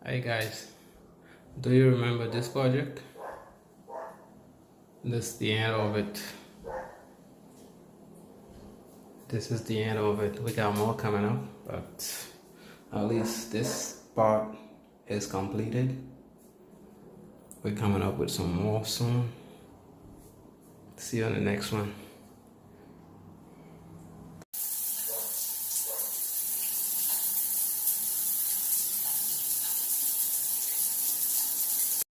Hey guys, do you remember this project? This is the end of it. This is the end of it. We got more coming up, but at least this part is completed. We're coming up with some more soon. See you on the next one.